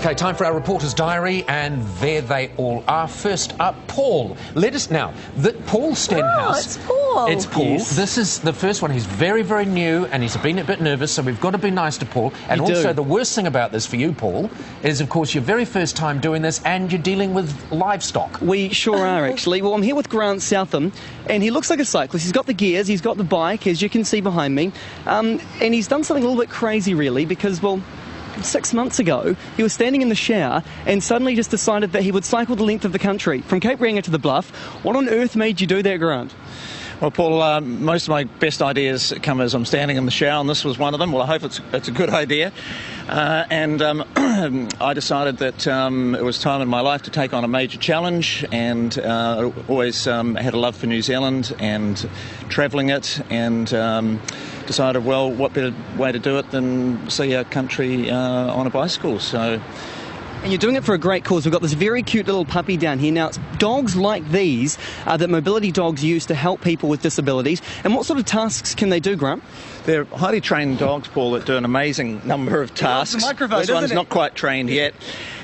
OK, time for our reporter's diary, and there they all are. First up, Paul. Let us now. Paul Stenhouse. Oh, it's Paul. It's Paul. Yes. This is the first one. He's very, very new, and he's been a bit nervous, so we've got to be nice to Paul. And also, the worst thing about this for you, Paul, is, of course, your very first time doing this, and you're dealing with livestock. We sure are, actually. Well, I'm here with Grant Southam, and he looks like a cyclist. He's got the gears, he's got the bike, as you can see behind me. And he's done something a little bit crazy, really, because, well, 6 months ago, he was standing in the shower and suddenly just decided that he would cycle the length of the country, from Cape Reinga to the Bluff. What on earth made you do that, Grant? Well, Paul, most of my best ideas come as I'm standing in the shower, and this was one of them. Well, I hope it's a good idea. I decided that it was time in my life to take on a major challenge, and always had a love for New Zealand and travelling it, and decided, well, what better way to do it than see our country on a bicycle. So. And you're doing it for a great cause. We've got this very cute little puppy down here. Now, it's dogs like these that mobility dogs use to help people with disabilities. And what sort of tasks can they do, Grant? They're highly trained dogs, Paul, that do an amazing number of tasks. It's a microphone, this one's isn't it? not quite trained yet.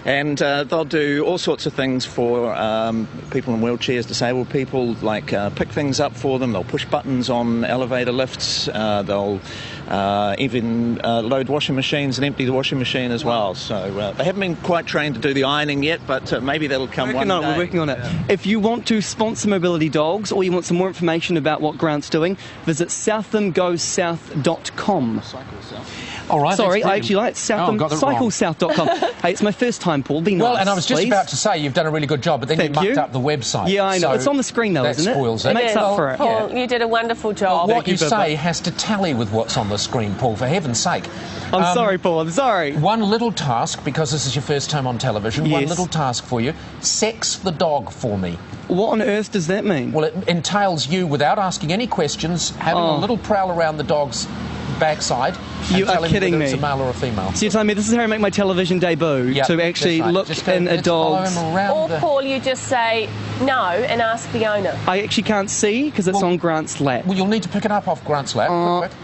And they'll do all sorts of things for people in wheelchairs, disabled people, like pick things up for them. They'll push buttons on elevator lifts. They'll even load washing machines and empty the washing machine as well. So they haven't been quite trained to do the ironing yet, but maybe that'll come one day. We're working on it. Yeah. If you want to sponsor mobility dogs, or you want some more information about what Grant's doing, visit southamgoesouth.com. All right. Sorry, I actually like southamcyclesouth.com. Hey, it's my first time, Paul. Be nice. Well, and I was just please. about to say you've done a really good job, but then you mucked up the website. Yeah, I know. So it's on the screen, though, isn't it? That spoils it. It makes up for it. Paul, you did a wonderful job. What you say has to tally with what's on the screen, Paul, for heaven's sake. I'm sorry, Paul, I'm sorry. One little task, because this is your first time on television, yes. One little task for you. Sex the dog for me. What on earth does that mean? Well, it entails you, without asking any questions, having a little prowl around the dog's backside. You are kidding me. It's a male or a female. So you're telling me this is how I make my television debut, to actually look in a dog's... Or, Paul, you just say no and ask the owner. I actually can't see because it's on Grant's lap. Well, you'll need to pick it up off Grant's lap.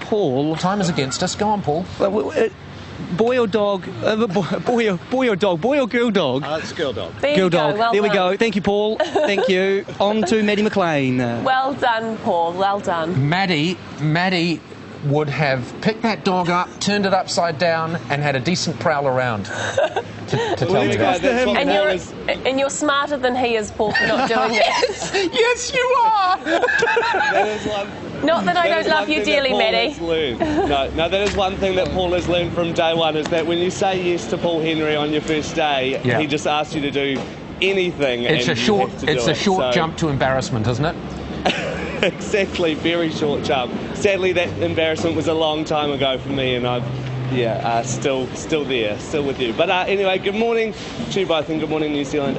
Paul... Time is against us. Go on, Paul. Boy or dog? Boy or dog? Boy or girl dog? It's girl dog. Girl dog. There we go. Thank you, Paul. Thank you. On to Maddie McLean. Well done, Paul. Well done. Maddie would have picked that dog up, turned it upside down, and had a decent prowl around to tell me that. And you're smarter than he is, Paul, for not doing that. Yes, you are! Not that I don't love you dearly, Maddie. No, that is one thing that Paul has learned from day one, is that when you say yes to Paul Henry on your first day, he just asks you to do anything. It's a short jump to embarrassment, isn't it? Exactly, very short jump. Sadly, that embarrassment was a long time ago for me, and I'm, still there, still with you. But anyway, good morning to you both, and good morning, New Zealand.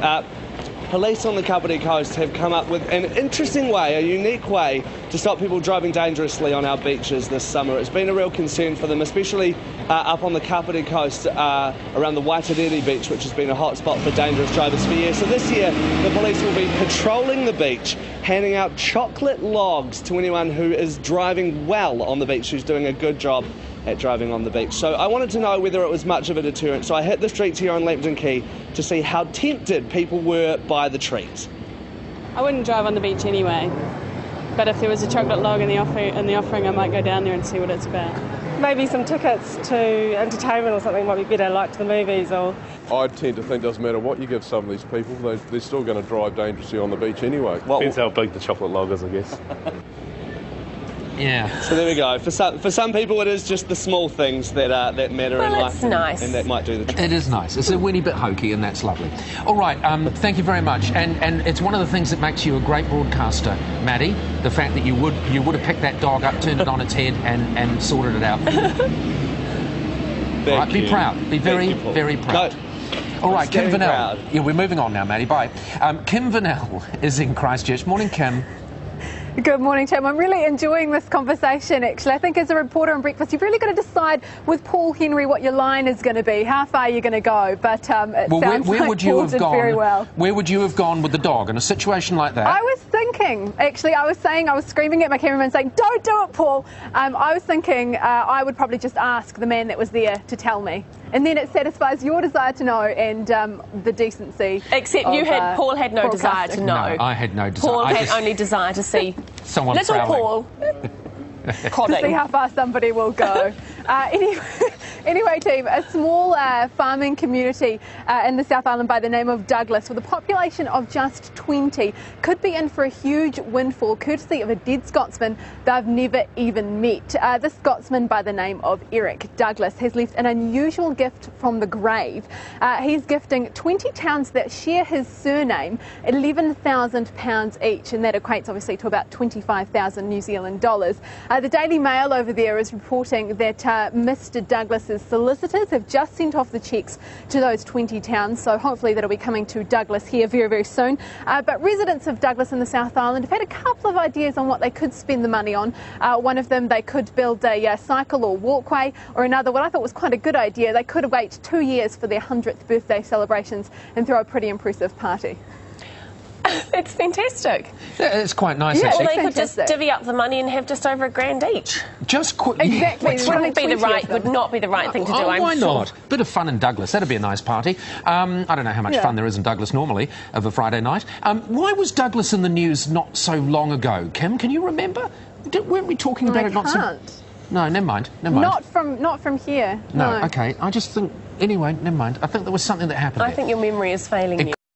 Police on the Kapiti Coast have come up with an interesting way, a unique way, to stop people driving dangerously on our beaches this summer. It's been a real concern for them, especially up on the Kapiti Coast around the Waitarere beach, which has been a hot spot for dangerous drivers for years. So this year, the police will be patrolling the beach, handing out chocolate logs to anyone who is driving well on the beach, who's doing a good job at driving on the beach. So I wanted to know whether it was much of a deterrent. So I hit the streets here on Lambton Quay to see how tempted people were by the treat. I wouldn't drive on the beach anyway, but if there was a chocolate log in the offering, I might go down there and see what it's about. Maybe some tickets to entertainment or something might be better, like to the movies or... I tend to think it doesn't matter what you give some of these people, they're still going to drive dangerously on the beach anyway. Depends how big the chocolate log is, I guess. Yeah. So there we go. For some people, it is just the small things that matter in life. It's nice. And that might do the trick. It is nice. It's a weeny bit hokey, and that's lovely. All right, thank you very much. And it's one of the things that makes you a great broadcaster, Maddie, the fact that you would have picked that dog up, turned it on its head, and sorted it out. All right, be proud. Be very, very proud. No. All right, Kim Vanell. Proud. Yeah, we're moving on now, Maddie. Bye. Kim Vanell is in Christchurch. Morning, Kim. Good morning, Tim. I'm really enjoying this conversation, actually. I think as a reporter on Breakfast, you've really got to decide with Paul Henry what your line is going to be, how far you're going to go. But it sounds where like would you Paul have did gone? very well. Where would you have gone with the dog in a situation like that? I was thinking, actually, I was screaming at my cameraman saying, don't do it, Paul. I was thinking I would probably just ask the man that was there to tell me. And then it satisfies your desire to know and the decency. Except Paul had no desire to know. No, I had no desire. Paul had only desire to see someone little prowling. Paul. To see how far somebody will go. Anyway, team, a small farming community in the South Island by the name of Douglas, with a population of just 20, could be in for a huge windfall courtesy of a dead Scotsman they've never even met. This Scotsman by the name of Eric Douglas has left an unusual gift from the grave. He's gifting 20 towns that share his surname £11,000 each, and that equates obviously to about 25,000 New Zealand dollars. The Daily Mail over there is reporting that Mr Douglas's solicitors have just sent off the cheques to those 20 towns, so hopefully that'll be coming to Douglas here very, very soon. But residents of Douglas in the South Island have had a couple of ideas on what they could spend the money on. One of them, they could build a cycle or walkway, or another, what I thought was quite a good idea, they could wait 2 years for their 100th birthday celebrations and throw a pretty impressive party. It's fantastic. Yeah, it's quite nice, Or actually. they could just divvy up the money and have just over $1,000 each. Exactly. Which would not be the right thing to do. Why not? Bit of fun in Douglas. That'd be a nice party. I don't know how much fun there is in Douglas normally of a Friday night. Why was Douglas in the news not so long ago? Kim, can you remember? Weren't we talking about it not so... No, never mind. Not from here. No, okay. I just think... Anyway, never mind. I think there was something that happened I there. think your memory is failing you.